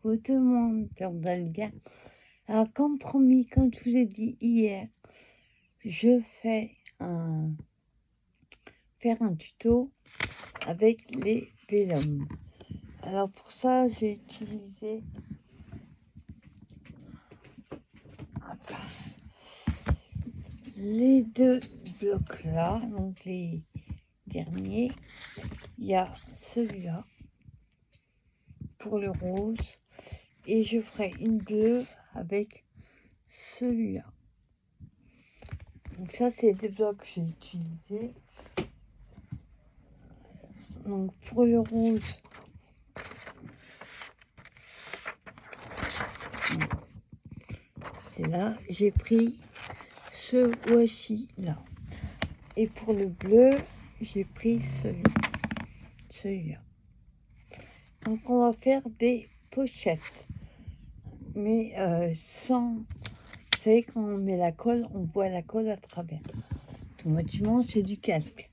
coucou tout le monde, j'espère que vous allez bien. Alors comme promis, comme je vous l'ai dit hier, je fais faire un tuto avec les vélums. Alors pour ça, j'ai utilisé les deux blocs là, donc les derniers. Il y a celui-là pour le rose et je ferai une bleue avec celui-là. Donc ça, c'est des blocs que j'ai utilisés. Donc pour le rose, c'est là, j'ai pris ce washi là. Et pour le bleu, j'ai pris celui-là. Donc on va faire des pochettes. Mais sans... Vous savez, quand on met la colle, on voit la colle à travers. Automatiquement, c'est du calque.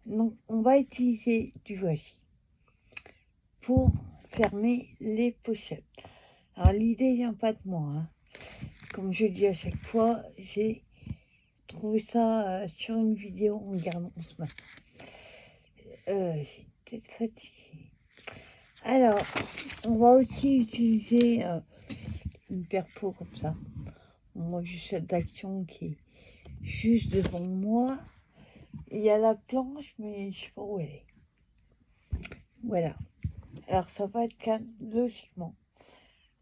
Donc on va utiliser du washi pour fermer les pochettes. Alors l'idée vient pas de moi, hein. Comme je dis à chaque fois, j'ai trouvé ça sur une vidéo en regardant ce matin. J'ai peut-être fatiguée. Alors, on va aussi utiliser une perpo comme ça. Moi, j'ai cette action qui est juste devant moi. Il y a la planche, mais je sais pas où elle est. Voilà. Alors, ça va être calme, logiquement.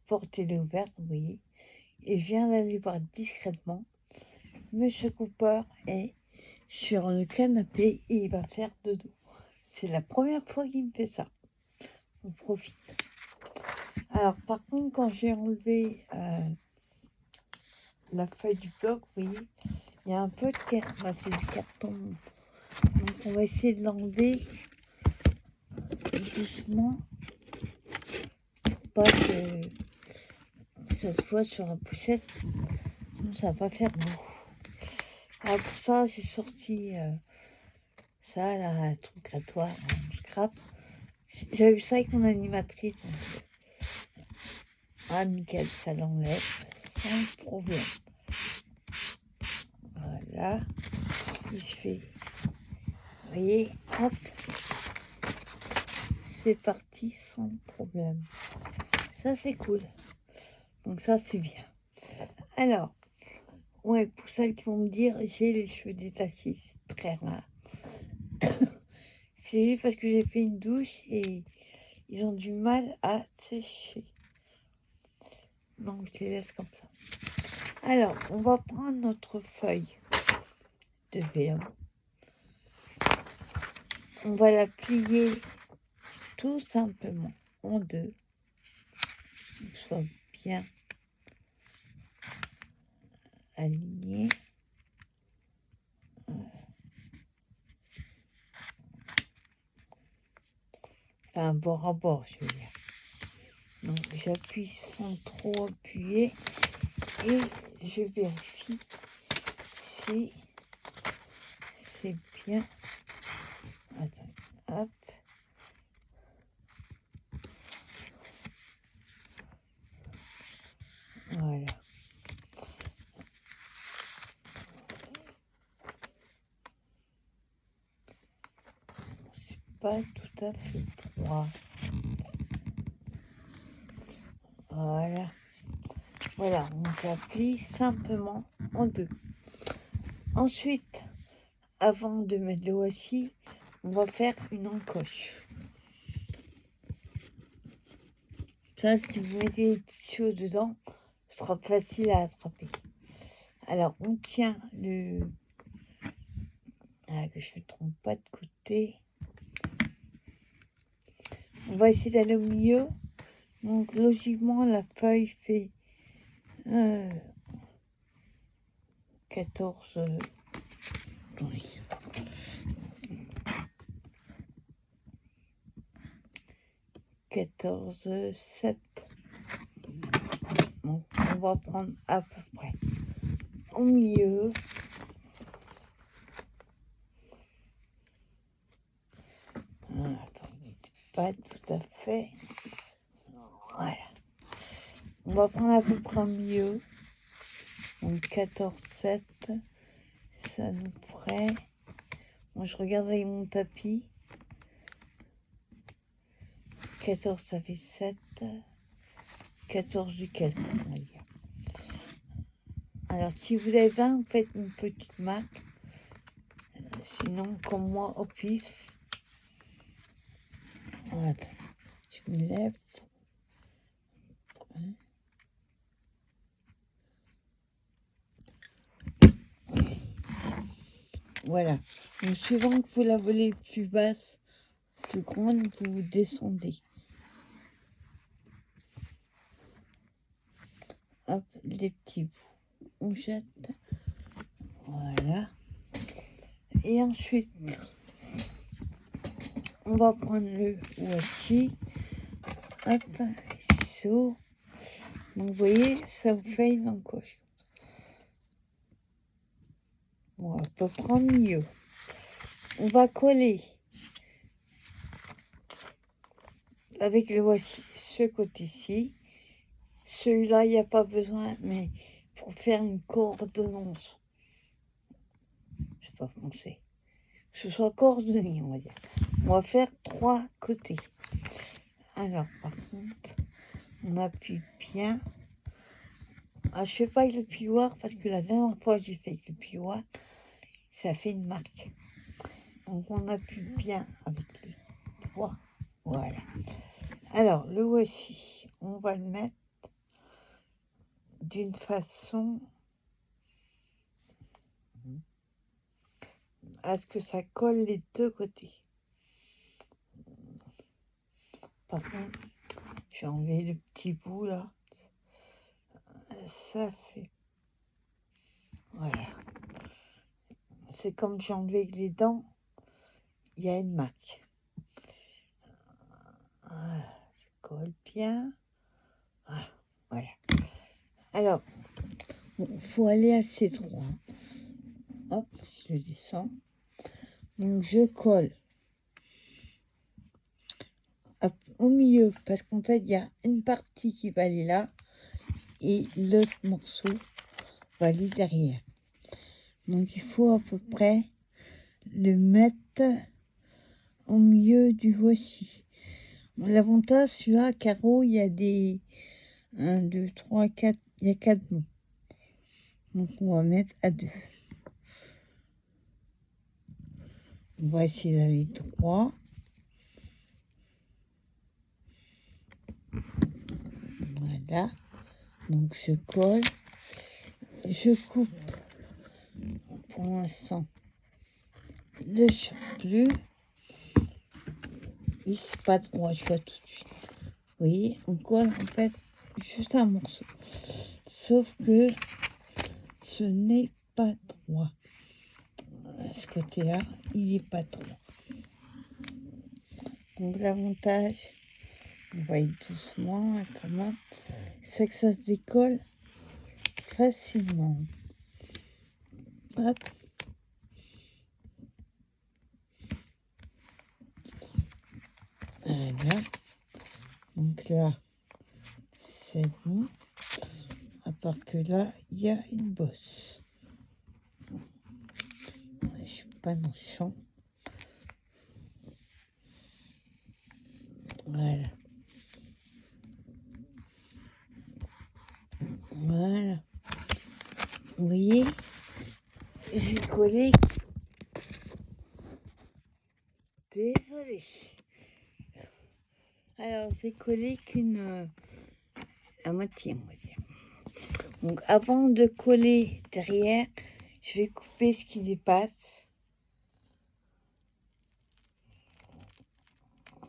Porte est ouverte, vous voyez. Et je viens d'aller voir discrètement. Monsieur Cooper est sur le canapé et il va faire dodo. C'est la première fois qu'il me fait ça. On profite. Alors, par contre, quand j'ai enlevé la feuille du bloc, vous voyez, il y a un peu de carton. C'est du carton. Donc, on va essayer de l'enlever doucement pour pas que ça se voit sur la pochette. Donc, ça va pas faire beau. Alors, pour ça, j'ai sorti ça, là, un truc à toi, un scrap. J'avais vu ça avec mon animatrice. Ah, nickel, ça l'enlève sans problème. Voilà. Et je fais, vous voyez, hop, c'est parti sans problème. Ça, c'est cool. Donc ça, c'est bien. Alors, ouais, pour celles qui vont me dire, j'ai les cheveux détachés, c'est très rare. C'est juste parce que j'ai fait une douche et ils ont du mal à sécher. Donc, je les laisse comme ça. Alors, on va prendre notre feuille de verre. On va la plier tout simplement en deux. Pour que ce soit bien aligné. Enfin, bord à bord, je veux dire. Donc, j'appuie sans trop appuyer et je vérifie si c'est bien. Attends, hop. Voilà. C'est pas tout à fait droit. Voilà. Voilà, on appuie simplement en deux. Ensuite, avant de mettre le washi, on va faire une encoche. Ça, si vous mettez des petites choses dedans, ce sera facile à attraper. Alors, on tient le... Ah, que je ne me trompe pas de côté. On va essayer d'aller au milieu. Donc, logiquement, la feuille fait 14... Oui. 14, 7. Donc, on va prendre à peu près au milieu. Attendez, pas tout à fait. Voilà. On va prendre à peu près un milieu. Donc 14, 7. Ça nous ferait... Moi, je regarde avec mon tapis. 14, ça fait 7. 14 du calcul, on va dire. Alors, si vous avez 20, vous faites une petite marque. Sinon, comme moi, au pif. Voilà. Je me lève. Voilà. Donc, suivant que vous la voulez plus basse, plus grande, vous descendez. Hop, les petits bouts. On jette. Voilà. Et ensuite, on va prendre le washi. Hop, ciseaux. Donc, vous voyez, ça vous fait une encoche. Bon, on peut prendre mieux. On va coller avec le washi ce côté-ci. Celui-là, il n'y a pas besoin, mais pour faire une coordonnance, je sais pas français, que ce soit coordonné, on va dire. On va faire 3 côtés. Alors, par contre, on appuie bien. Ah, je fais pas avec le plioir parce que la dernière fois que j'ai fait avec le plioir, ça fait une marque. Donc, on appuie bien avec le doigt. Voilà. Alors, le washi, on va le mettre d'une façon à ce que ça colle les deux côtés. Par contre, j'ai enlevé le petit bout là. Ça fait... Voilà. C'est comme j'ai enlevé avec les dents, il y a une marque. Voilà. Ça colle bien. Voilà. Alors, il faut aller assez droit. Hop, je descends. Donc, je colle au milieu, parce qu'en fait, il y a une partie qui va aller là, et l'autre morceau va aller derrière. Donc, il faut à peu près le mettre au milieu du washi. L'avantage, celui-là, carreau, il y a des 1, 2, 3, 4, il y a 4 bouts. Donc, on va mettre à 2. On va essayer d'aller droit. Voilà. Donc, je colle. Je coupe. Pour l'instant, le surplus. Et c'est pas droit, je vois tout de suite. Vous voyez, on colle en fait juste un morceau. Sauf que ce n'est pas droit. À ce côté-là, il n'est pas droit. Donc, l'avantage, on va y doucement, quand même, c'est que ça se décolle facilement. Hop. Voilà. Donc là, c'est bon. À part que là, il y a une bosse. Je ne suis pas dans le champ. Voilà. Voilà. Vous voyez, j'ai collé. Désolée. Alors, j'ai collé qu'une... à moitié, on va dire. Donc, avant de coller derrière, je vais couper ce qui dépasse.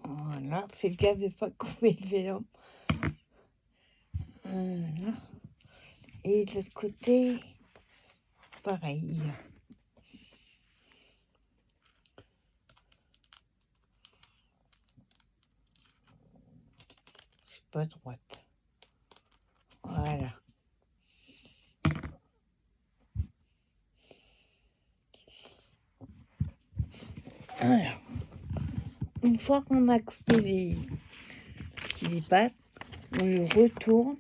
Voilà, faites gaffe de ne pas couper le vélo. Voilà. Et de l'autre côté, pareil. Je suis pas droite. Voilà. Alors, une fois qu'on a coupé les qui dépassent, on le retourne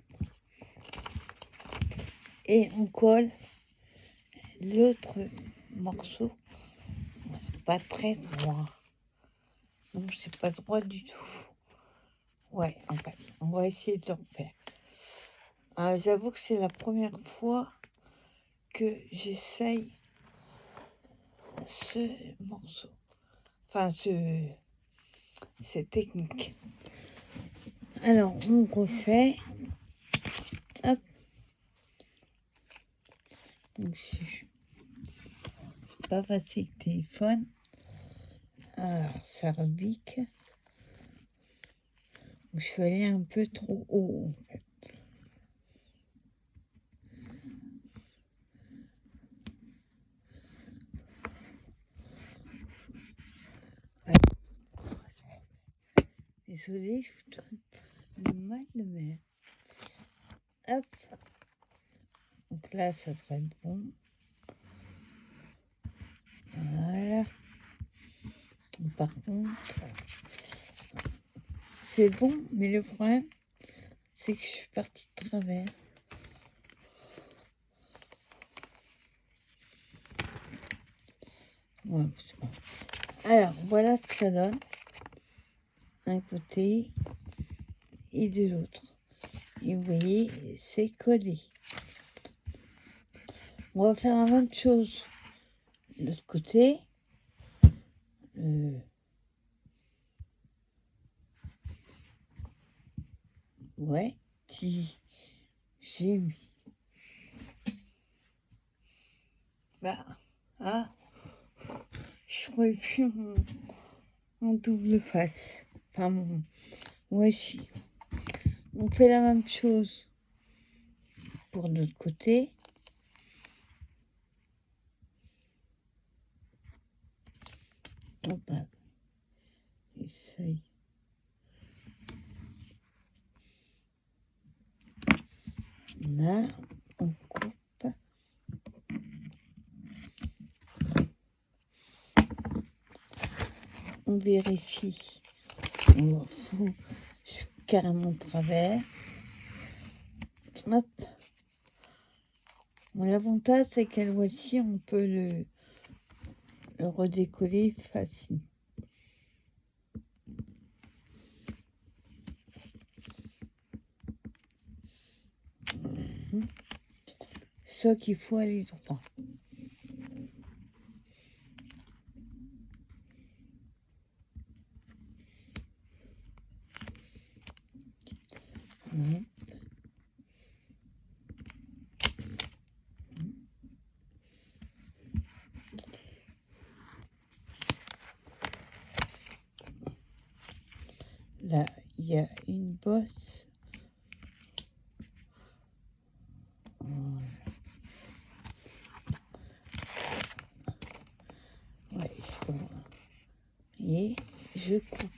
et on colle l'autre morceau. C'est pas très droit. Non, c'est pas droit du tout. Ouais, en fait, on va essayer de le refaire. J'avoue que c'est la première fois que j'essaye ce morceau. Enfin, cette technique. Alors, on refait. Hop. Donc, c'est pas facile le téléphone. Alors, ça rebique. Je suis allée un peu trop haut, en fait. Désolée, je vous donne le mal de mer. Hop. Donc là, ça devrait être bon. Voilà. Par contre, c'est bon, mais le problème, c'est que je suis partie de travers. Ouais, c'est bon. Alors, voilà ce que ça donne. Un côté et de l'autre. Et vous voyez, c'est collé. On va faire la même chose de l'autre côté. Ouais, si j'ai mis. Je ferai plus en double face. Enfin, mon washi. On fait la même chose pour l'autre côté. On passe. Essaye. Là, on coupe. On vérifie. Je suis carrément de travers. Hop. Bon, l'avantage, c'est qu'elle voici, on peut le redécoller facile. Sauf qu'il faut aller droit. Ouais. Là, il y a une bosse. Voilà. Ouais, c'est bon. Et je coupe.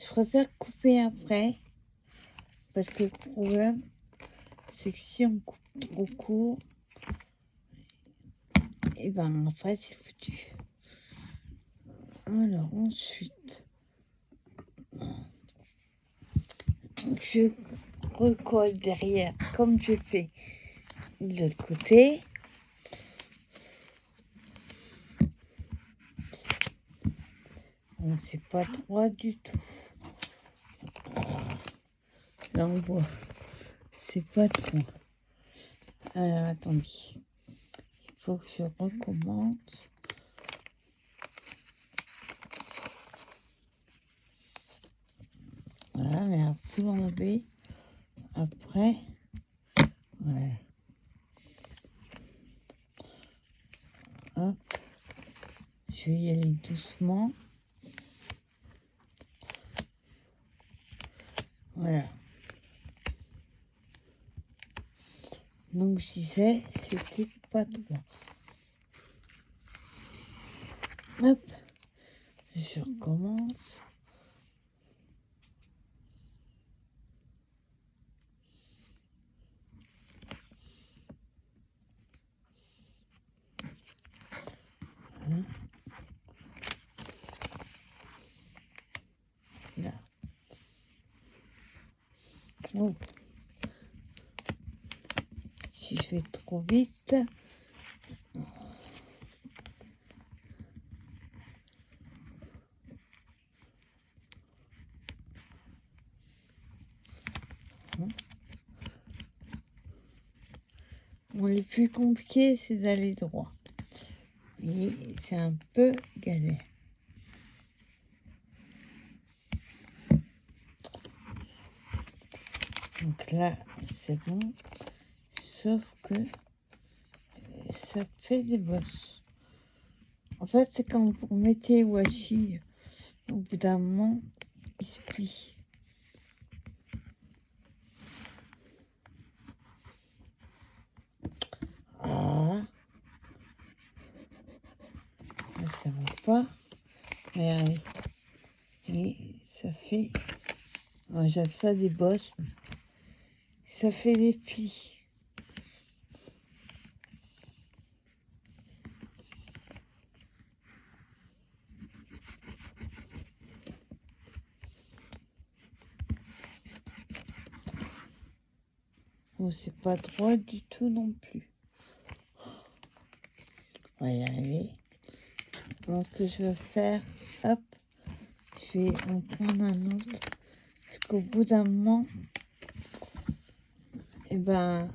Je préfère couper après, parce que le problème, c'est que si on coupe trop court, et ben après c'est foutu. Alors ensuite, je recolle derrière comme j'ai fait de l'autre côté. Bon, c'est pas droit du tout. Là on voit, c'est pas droit. Alors attendez, il faut que je recommence. Voilà, mais à tout enlever après. Voilà. Hop. Je vais y aller doucement. Voilà. Donc je disais, c'était pas droit. Hop. Je recommence. Là. Oh. fait trop vite. Bon, le plus compliqué, c'est d'aller droit. Et c'est un peu galère. Donc là, c'est bon. Sauf que ça fait des bosses. En fait, c'est quand vous mettez washi, au bout d'un moment, il se plie. Ah, ça va pas. Mais allez. Et ça fait... Moi, j'aime ça des bosses. Ça fait des plis. Bon, c'est pas droit du tout non plus. On va y arriver. Donc, ce que je vais faire, hop, je vais en prendre un autre. Parce qu'au bout d'un moment, eh ben,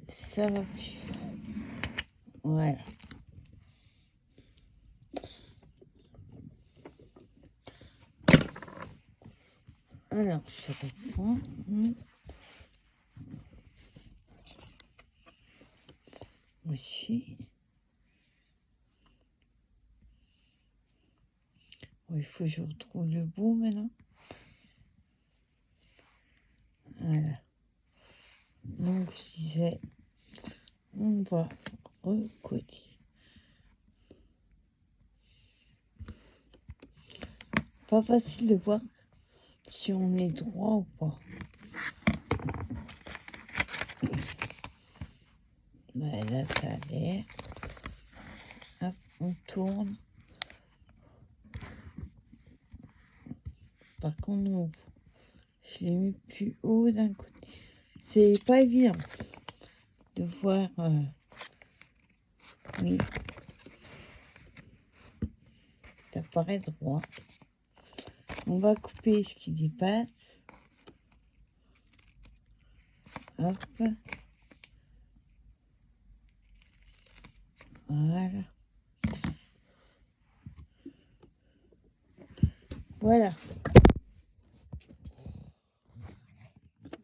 ça va plus. Voilà. Alors, je reprends. Aussi. Bon, il faut que je retrouve le bout maintenant. Voilà. Donc, je disais, on va recoller. Pas facile de voir si on est droit ou pas. Ben, là, ça a l'air. Hop, on tourne. Par contre, on ouvre. Je l'ai mis plus haut d'un côté. C'est pas évident de voir. Oui. Ça paraît droit. On va couper ce qui dépasse. Hop. Voilà. Voilà.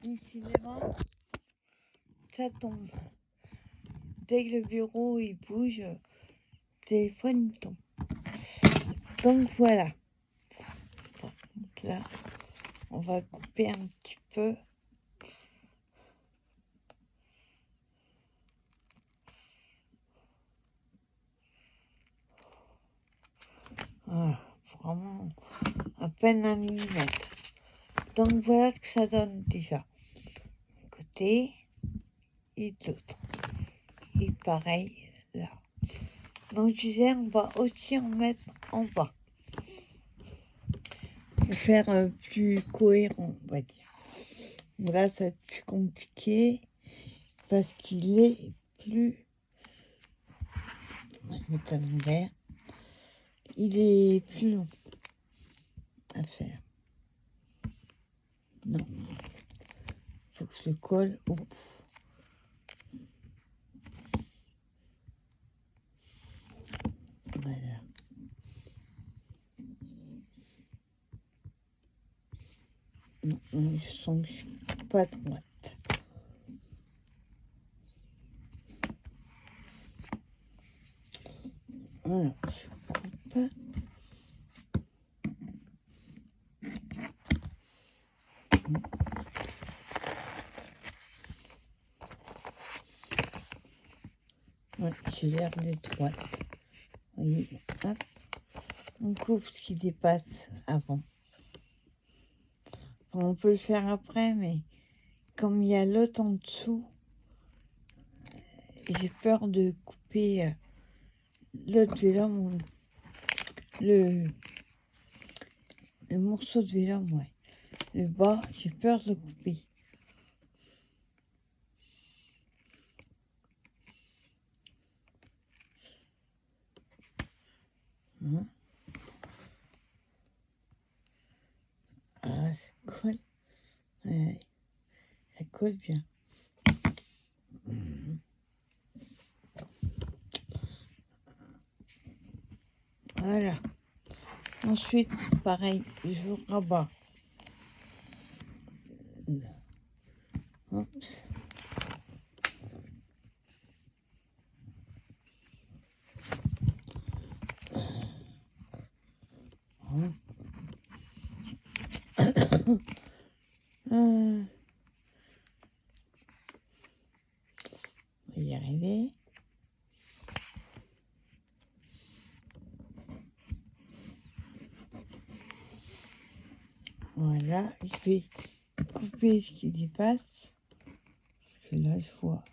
Décidément, ça tombe. Dès que le bureau il bouge, le téléphone il tombe. Donc voilà. Par contre, là, on va couper un petit peu. Voilà. Vraiment à peine 1 millimètre. Donc voilà ce que ça donne déjà. D'un côté et de l'autre. Et pareil là. Donc je disais, on va aussi en mettre en bas. Pour faire plus cohérent, on va dire. Là, ça va être plus compliqué parce qu'il est plus... On va mettre à l'envers. Il est plus long à faire. Non. Il faut que je le colle au bout. Voilà. Non, je sens que je suis pas droite. Voilà, je coupe. Ouais, j'ai l'air d'être droite. Vous voyez, hop. On coupe ce qui dépasse avant. Enfin, on peut le faire après, mais comme il y a l'autre en dessous, j'ai peur de couper l'autre vélum, le morceau de vélum, ouais. Le bas, j'ai peur de le couper. Hein. Ah, ça colle. Ouais, ça colle bien. Voilà. Ensuite, pareil, je rabats. Là. Hop. Hein. On va y arriver. Voilà, je vais couper ce qui dépasse. Parce que là, je vois,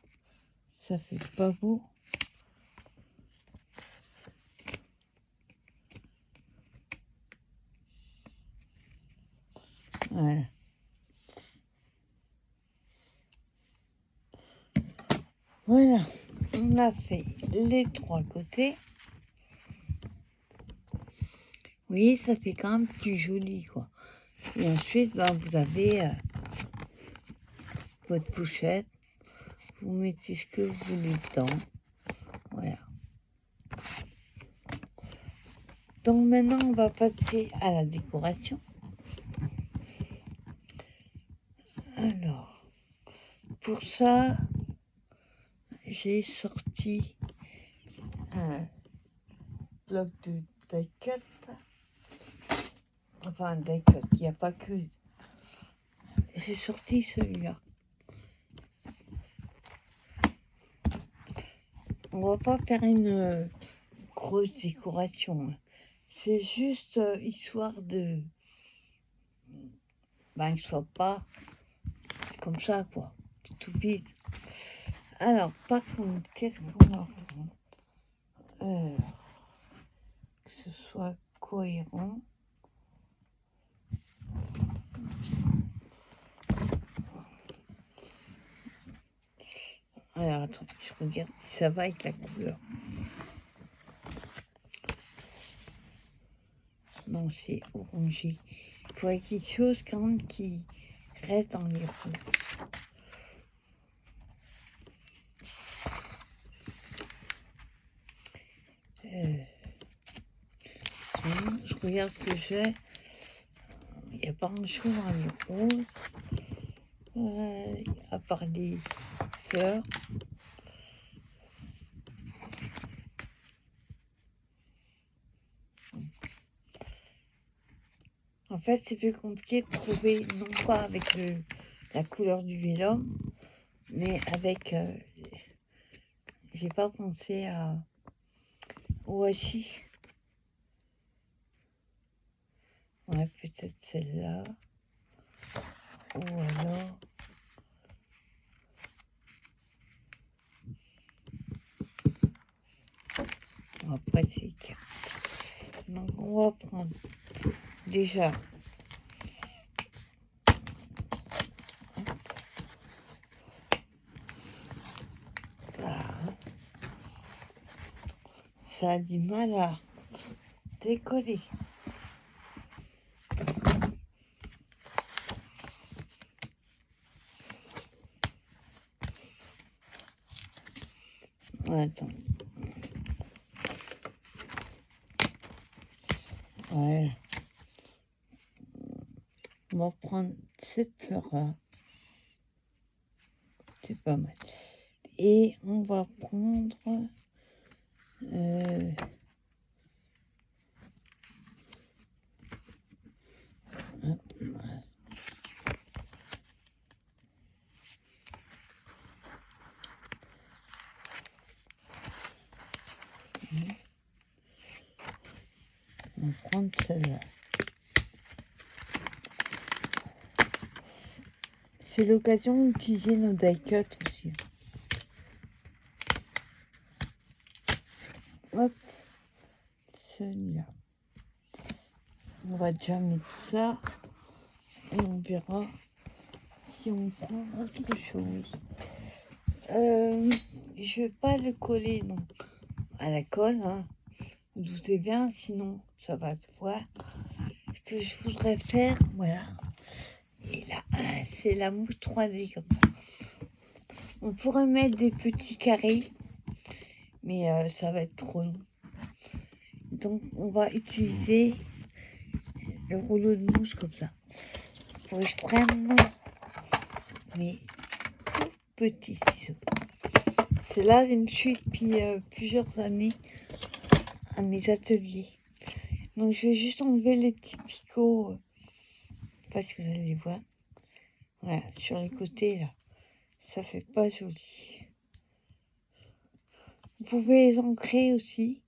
ça fait pas beau. Voilà. Voilà, on a fait les 3 côtés. Oui, ça fait quand même plus joli, quoi. Et ensuite, ben, vous avez votre pochette. Vous mettez ce que vous voulez dedans. Voilà. Donc maintenant, on va passer à la décoration. Alors, pour ça, j'ai sorti un bloc de die-cut. Enfin, un die-cut, il n'y a pas que... J'ai sorti celui-là. On va pas faire une grosse décoration. C'est juste histoire de... Ben, que ce soit pas comme ça, quoi. Tout vide. Alors, par contre, qu'est-ce qu'on va faire que ce soit cohérent. Alors, attends, je regarde si ça va avec la couleur. Non, c'est orangé. Il faudrait quelque chose quand même qui reste dans les rouges. Je regarde ce que j'ai. Il n'y a pas grand-chose dans les roses. À part des fleurs. En fait, c'est plus compliqué de trouver, non pas avec la couleur du vélum, mais avec... j'ai pas pensé au washi. Ouais, peut-être celle-là. Ou alors... Après, c'est cartes. Donc, on va prendre déjà... Ça a du mal à décoller. Attends. Voilà. On va prendre cette fleur-là. C'est pas mal. Et on va prendre... on va prendre celle-là. C'est l'occasion d'utiliser nos die-cut aussi. Hop, celui-là. On va déjà mettre ça et on verra si on prend autre chose. Je vais pas le coller non à la colle, hein. vous doutez bien, sinon ça va se voir. Ce que je voudrais faire, voilà. Et là, c'est la mousse 3D comme ça. On pourrait mettre des petits carrés, mais ça va être trop long. Donc on va utiliser le rouleau de mousse comme ça. Faut que je prenne mes tout petits ciseaux. C'est là que je me suis depuis plusieurs années à mes ateliers. Donc je vais juste enlever les petits picots, pas que vous allez les voir. Voilà, sur les côtés là, ça fait pas joli. Vous pouvez les ancrer aussi.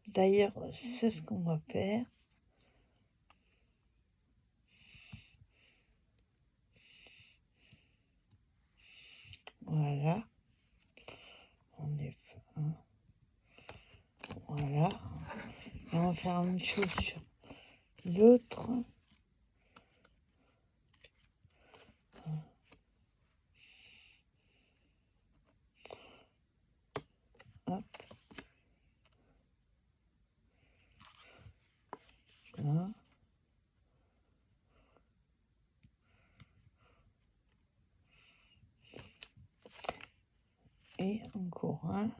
D'ailleurs, c'est ce qu'on va faire. Voilà. On est un. Voilà. Et on va faire la même chose sur l'autre. Hop. Là. Et encore un.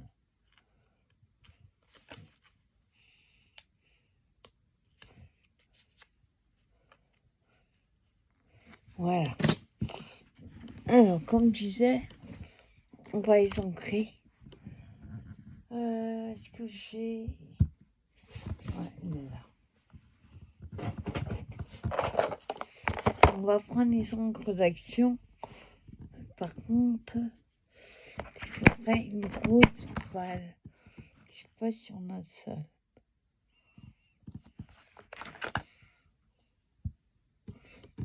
Voilà. Alors, comme je disais, on va les ancrer. Est-ce que j'ai... Ouais, il est là. On va prendre les encres d'action. Par contre, il faudrait une grosse toile. Je sais pas si on a ça.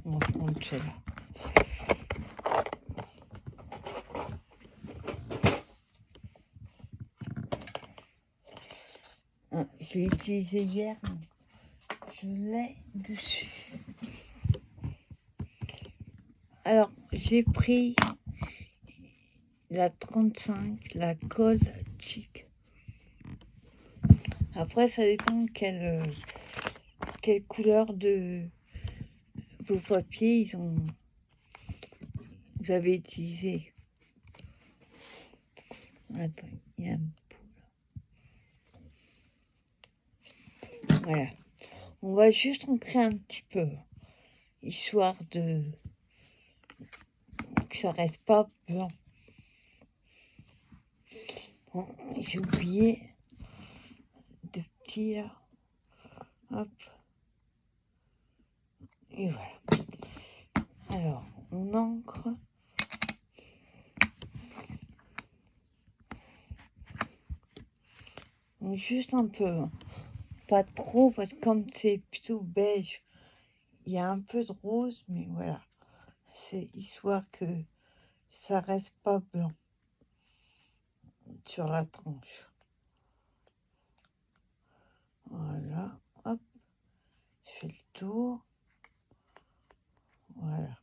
On va prendre celle-là. J'ai utilisé hier, donc je l'ai dessus. Alors, j'ai pris la 35, la colle chic. Après, ça dépend quelle couleur de vos papiers vous avez utilisé. Attends, il y a un poule. Voilà. On va juste entrer un petit peu, histoire de que ça reste pas blanc. Bon, j'ai oublié de petits là. Hop. Et voilà. Alors, on ancre. Juste un peu. Pas trop, parce que comme c'est plutôt beige, il y a un peu de rose, mais voilà. C'est histoire que ça reste pas blanc sur la tranche. Voilà. Hop. Je fais le tour. Voilà.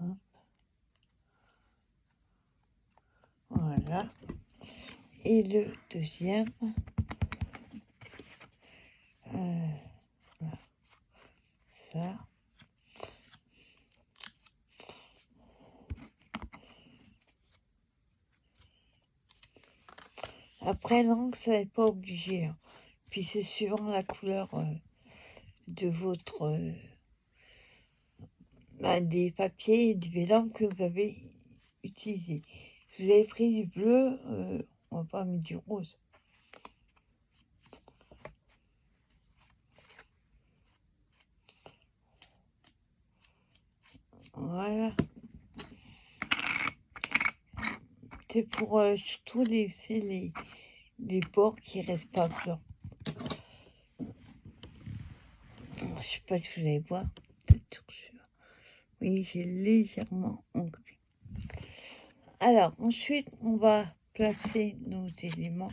Hop. Voilà. Et le deuxième. Voilà. Ça. Après, l'encre, ça n'est pas obligé. Hein. Puis c'est suivant la couleur de votre... des papiers et du vélin que vous avez utilisé. Si vous avez pris du bleu, on va pas mettre du rose. Voilà. C'est pour surtout laisser les bords qui restent pas blancs. Je sais pas si vous allez voir. Peut-être sûr. Oui, j'ai légèrement ancré. Alors, ensuite, on va placer nos éléments.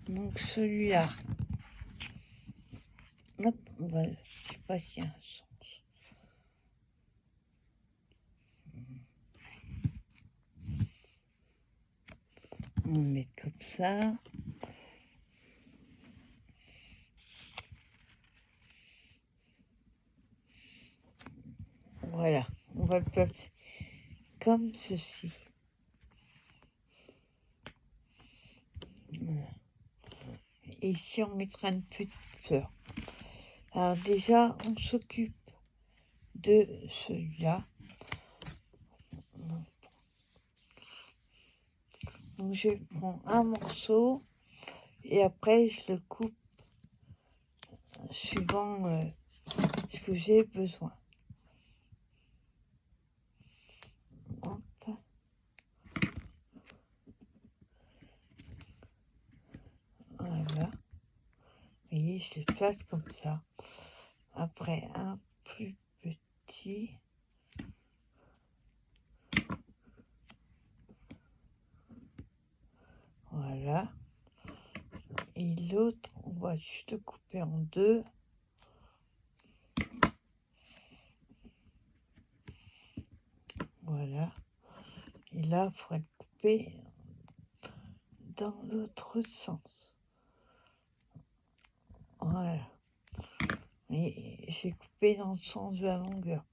Donc, celui-là. Hop, on va... Je sais pas s'il y a un sens. On va mettre comme ça. Voilà, on va le placer comme ceci. Voilà. Et ici, on mettra une petite fleur. Alors déjà, on s'occupe de celui-là. Donc je prends un morceau et après je le coupe suivant ce que j'ai besoin. Hop. Voilà. Vous voyez, je le place comme ça. Après, un plus petit. Voilà. Et l'autre, on va juste le couper en deux. Voilà. Et là, il faudrait le couper dans l'autre sens. Voilà. Et j'ai coupé dans le sens de la longueur.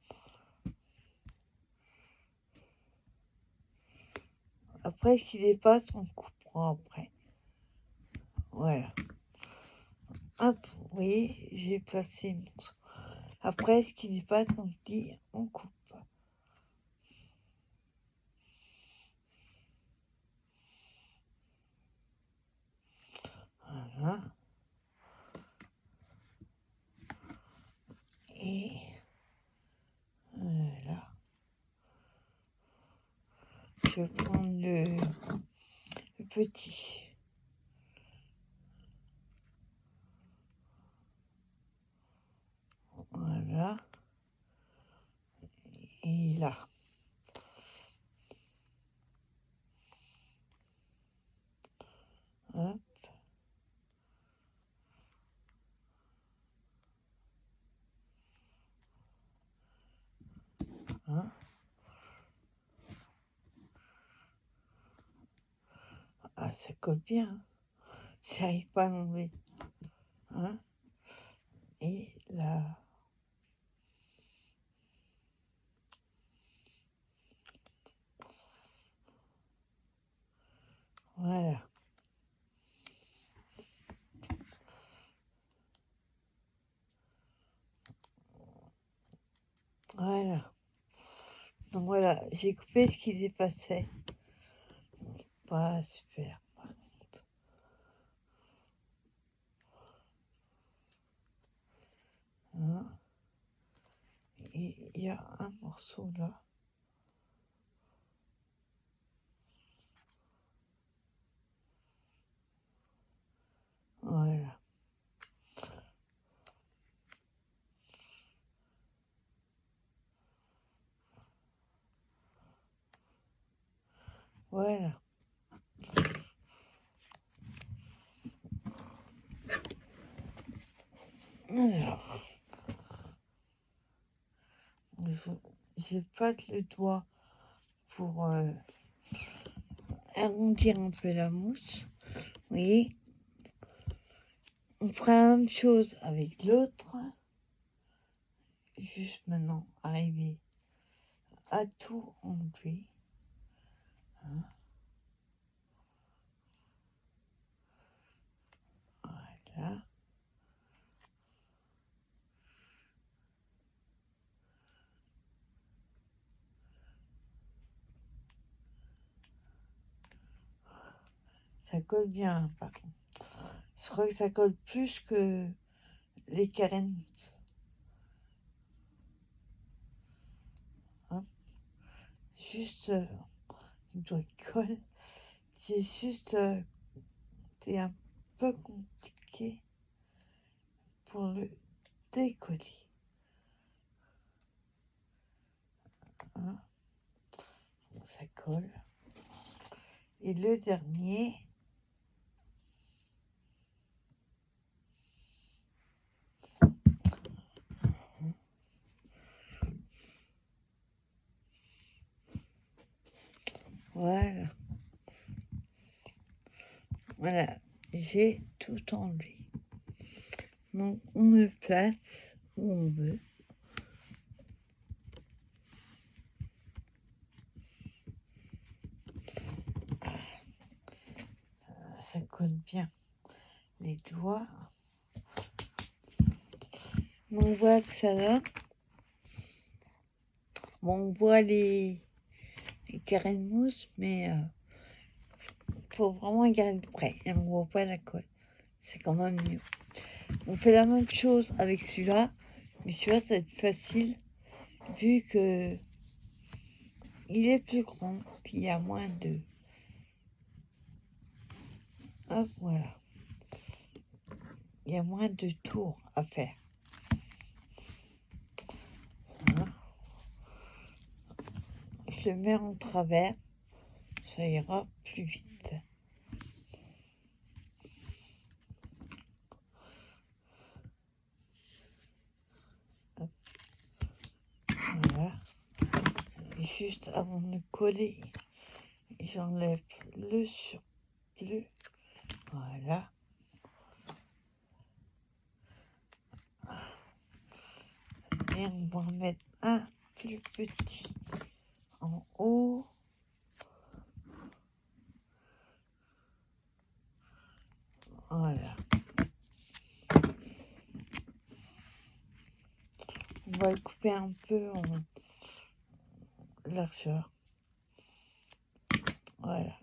Après, ce qui dépasse, on coupera après. Voilà. Hop, vous voyez, j'ai placé mon... Après, ce qui dépasse, comme je dis, on coupe. Voilà. Et voilà. Je vais prendre le petit. Voilà. Et là. Hop. Hein. Ah, ça colle bien. J'arrive pas à l'enlever. Hein. Et là. Voilà. Voilà. Donc voilà, j'ai coupé ce qui dépassait. Pas super, par contre. Hein. Et il y a un morceau là. Voilà. Voilà. Alors, je passe le doigt pour arrondir un peu la mousse. Vous voyez, on fera la même chose avec l'autre. Juste maintenant, arriver à tout enlever. Hein. Voilà. Ça colle bien, par contre. Je crois que ça colle plus que les carennes. Hein. Juste, il doit coller. C'est juste, c'est un peu compliqué pour le décoller. Hein. Ça colle. Et le dernier, voilà. Voilà, j'ai tout enlevé. Donc on le place où on veut. Ça colle bien les doigts. On voit que ça donne. Bon, on voit les carrés de mousse, mais faut vraiment garder près. Et on voit pas la colle. C'est quand même mieux. On fait la même chose avec celui-là, mais celui-là, ça va être facile vu que il est plus grand, puis il y a moins de... Hop, voilà. Il y a moins de tours à faire. Voilà. Je le mets en travers, ça ira plus vite. Hop. Voilà. Et juste avant de coller, j'enlève le surplus. Voilà. Et on va en mettre un plus petit en haut. Voilà. On va le couper un peu en largeur. Voilà.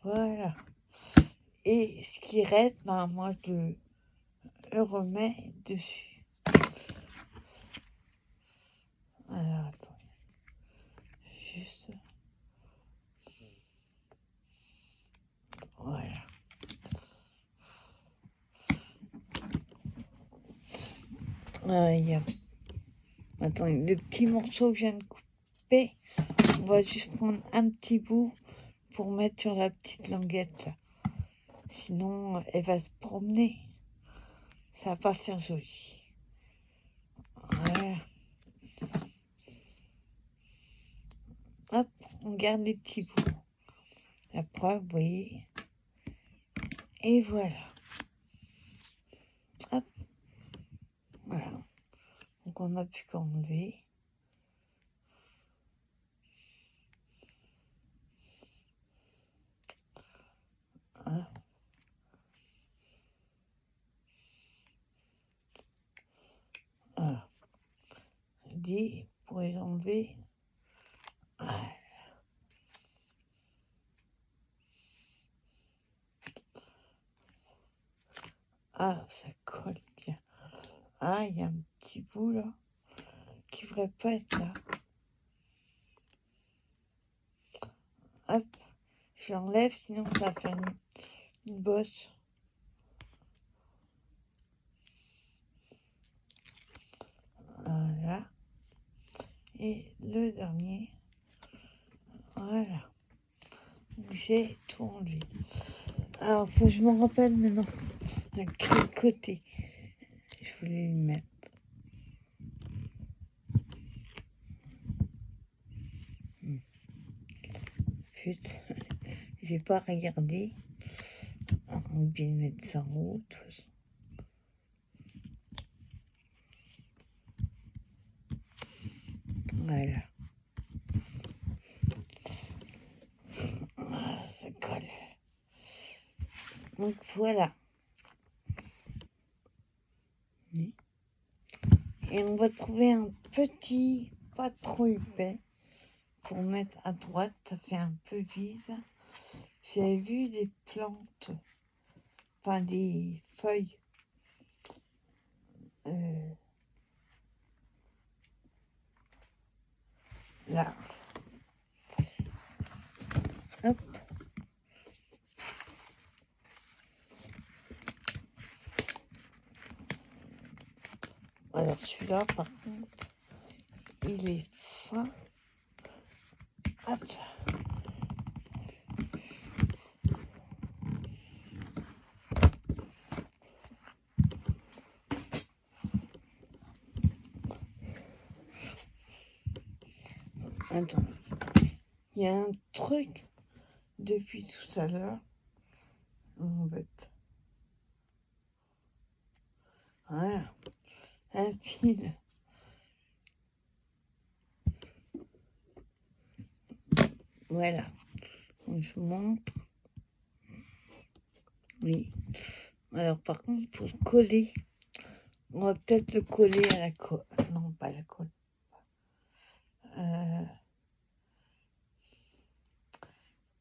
Voilà. Et ce qui reste, ben, moi, je le remets dessus. Alors, attendez. Juste. Voilà. Il y a... Attendez, le petit morceau que je viens de couper, on va juste prendre un petit bout pour mettre sur la petite languette, là. Sinon, elle va se promener. Ça va pas faire joli. Voilà. Hop, on garde les petits bouts. La preuve, vous voyez. Et voilà. Hop. Voilà. Donc on n'a plus qu'à enlever. Voilà. Voilà. Je dis, pour les enlever. Voilà. Ah, ça colle bien. Ah, il y a un petit bout là qui ne devrait pas être là. Hop, j'enlève, sinon ça va faire une bosse. Voilà. Et le dernier. Voilà. J'ai tout enlevé. Alors, faut que je m'en rappelle maintenant. À quel côté je voulais le mettre. Putain, j'ai pas regardé. On oublie de mettre ça en haut, de toute façon. Voilà. Ah, ça colle. Donc voilà. Et on va trouver un petit, pas trop épais, pour mettre à droite. Ça fait un peu vide. J'avais vu des plantes, enfin des feuilles. Là. Hop. Alors celui-là, par contre, il est fin. Hop. Attends. Il y a un truc depuis tout à l'heure. M'embête. Voilà. Un fil. Voilà. Je vous montre. Oui. Alors par contre, pour le coller, on va peut-être le coller à la colle. Non, pas à la colle.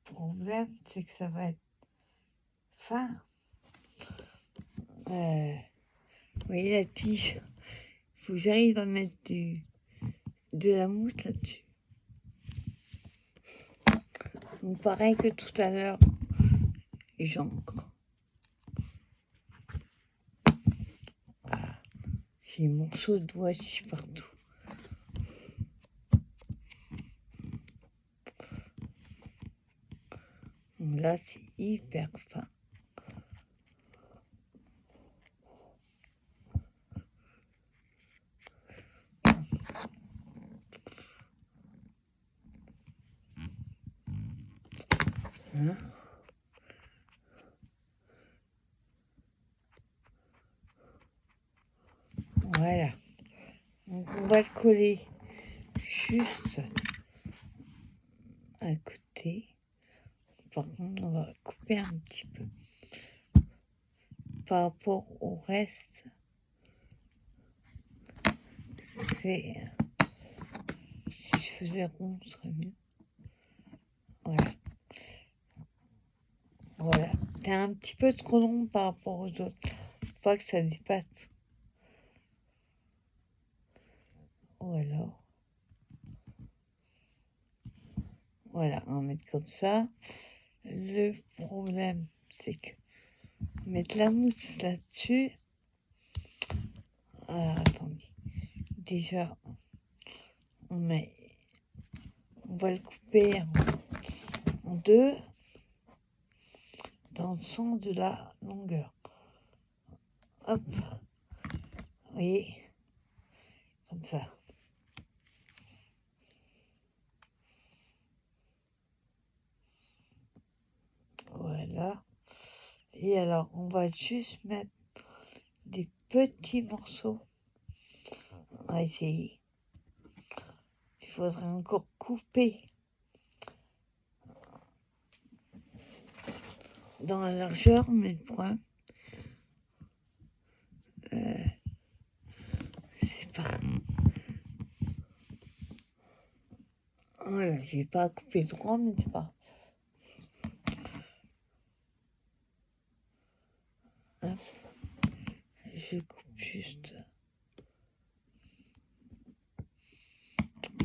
Le problème, c'est que ça va être fin. Vous voyez la tige. Il faut que j'arrive à mettre de la mousse là-dessus. Donc pareil que tout à l'heure, j'encre. Voilà. J'ai mon seau de washi partout. Donc là, c'est hyper fin. Hein? Voilà. Donc on va le coller juste à côté. Par contre, on va couper un petit peu par rapport au reste. C'est... Si je faisais rond, ce serait mieux. Voilà. Voilà. T'es un petit peu trop long par rapport aux autres. Faut pas que ça dépasse. Ou alors... Voilà, on va mettre comme ça. Le problème, c'est que mettre la mousse là-dessus... Ah, attendez. Déjà, on va le couper en deux dans le sens de la longueur. Hop. Vous voyez, comme ça. Voilà. Et alors, on va juste mettre des petits morceaux. On va essayer. Il faudrait encore couper dans la largeur, mais le problème, c'est pas... Voilà, j'ai pas coupé droit, mais c'est pas... Hop. Je coupe juste...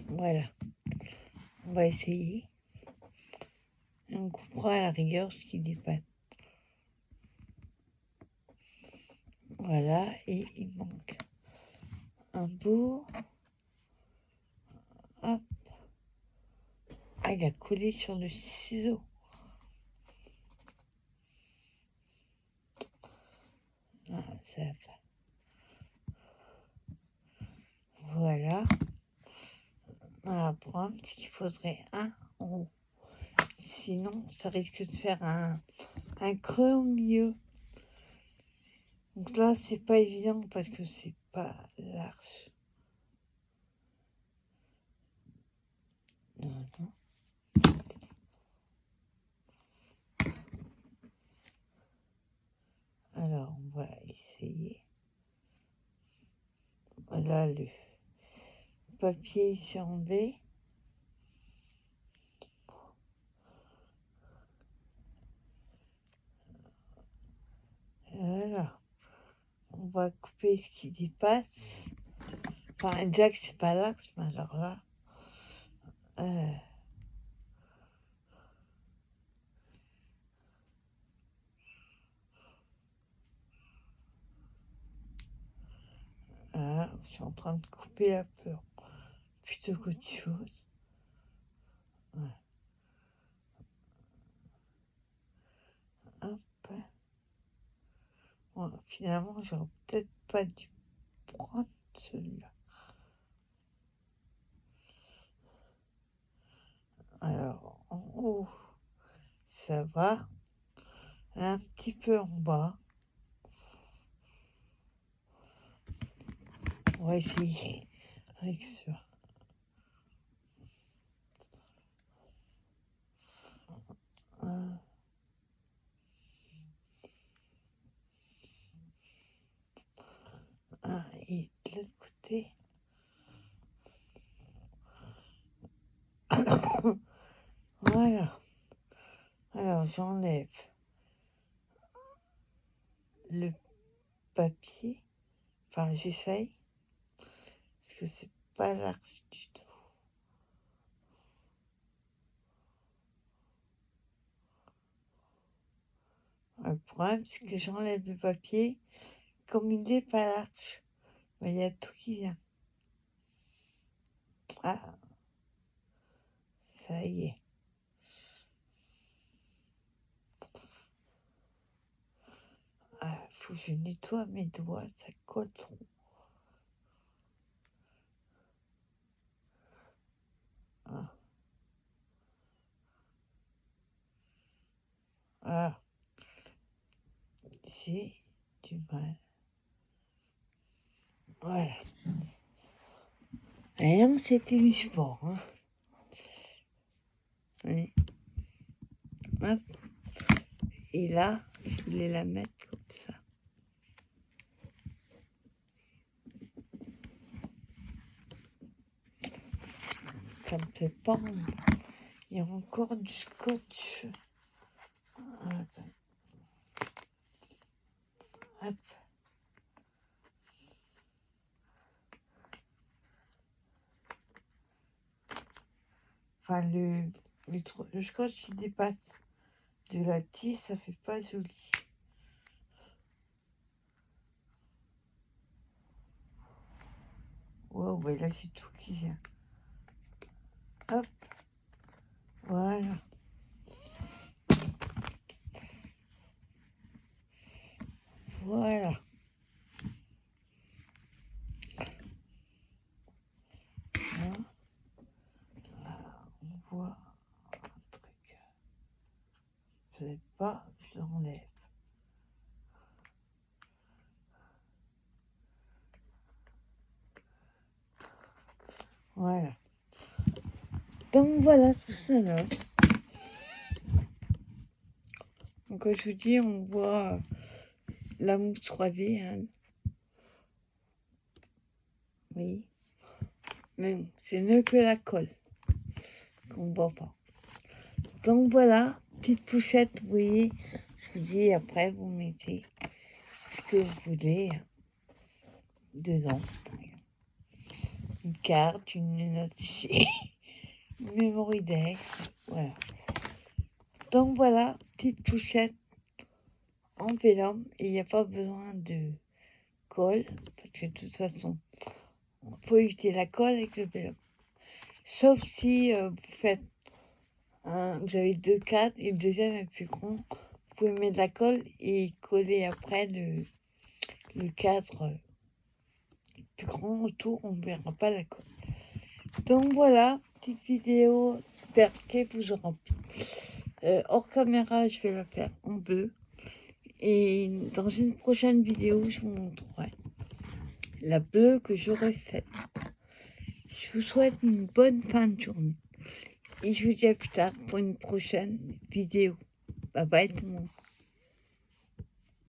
Voilà. On va essayer. Et on coupera à la rigueur ce qui dépasse. Voilà, et il manque un bout. Hop. Ah, il a collé sur le ciseau. Ah, ça va pas. Voilà. Ah, le problème, c'est qu'il faudrait un en haut. Sinon, ça risque de faire un creux au milieu. Donc là, c'est pas évident parce que c'est pas large. Non, non. Alors, on va essayer. Voilà, le papier s'est enlevé. Voilà. On va couper ce qui dépasse. Enfin, déjà que c'est pas large, mais alors là... Voilà, je suis en train de couper la peur plutôt qu'autre chose. Voilà. Hop. Bon, finalement, j'aurais peut-être pas dû prendre celui-là. Alors, en haut, ça va. Un petit peu en bas. On va essayer avec ça. Et de l'autre côté. Voilà. Alors, j'enlève le papier. Enfin, j'essaye. Parce que c'est pas large du tout. Le problème, c'est que j'enlève le papier. Comme il n'est pas large, il y a tout qui vient. Ah, ça y est. Ah, faut que je nettoie mes doigts, ça colle trop. Ah. Ah. J'ai du mal. Voilà. Et on c'était du sport. Hein. Oui. Hop. Et là, je voulais la mettre comme ça. Ça me fait pas. Il y a encore du scotch. Attends. Hop. Enfin, le scotch qui dépasse de la tige, ça fait pas joli. Wow, ouais, là, c'est tout qui vient. Hop. Voilà. Voilà. Là, on voit un truc. Je sais pas, je l'enlève. Voilà. Donc voilà tout ça là. Donc comme je vous dis, on voit la mousse 3D. Hein. Oui. Mais c'est mieux que la colle. Qu'on voit pas. Donc voilà, petite poussette, vous voyez. Je vous dis, après, vous mettez ce que vous voulez dedans. Une carte, une note, une memory deck, voilà. Donc voilà, petite pochette en vélum, et il n'y a pas besoin de colle, parce que de toute façon, il faut éviter la colle avec le vélum. Sauf si vous faites vous avez 2 cadres et le deuxième est plus grand, vous pouvez mettre de la colle et coller après le cadre plus grand autour, on ne verra pas la colle. Donc voilà, petite vidéo, j'espère qu'elle vous aura plu. Hors caméra, je vais la faire en bleu. Et dans une prochaine vidéo, je vous montrerai la bleue que j'aurais faite. Je vous souhaite une bonne fin de journée. Et je vous dis à plus tard pour une prochaine vidéo. Bye bye tout le monde.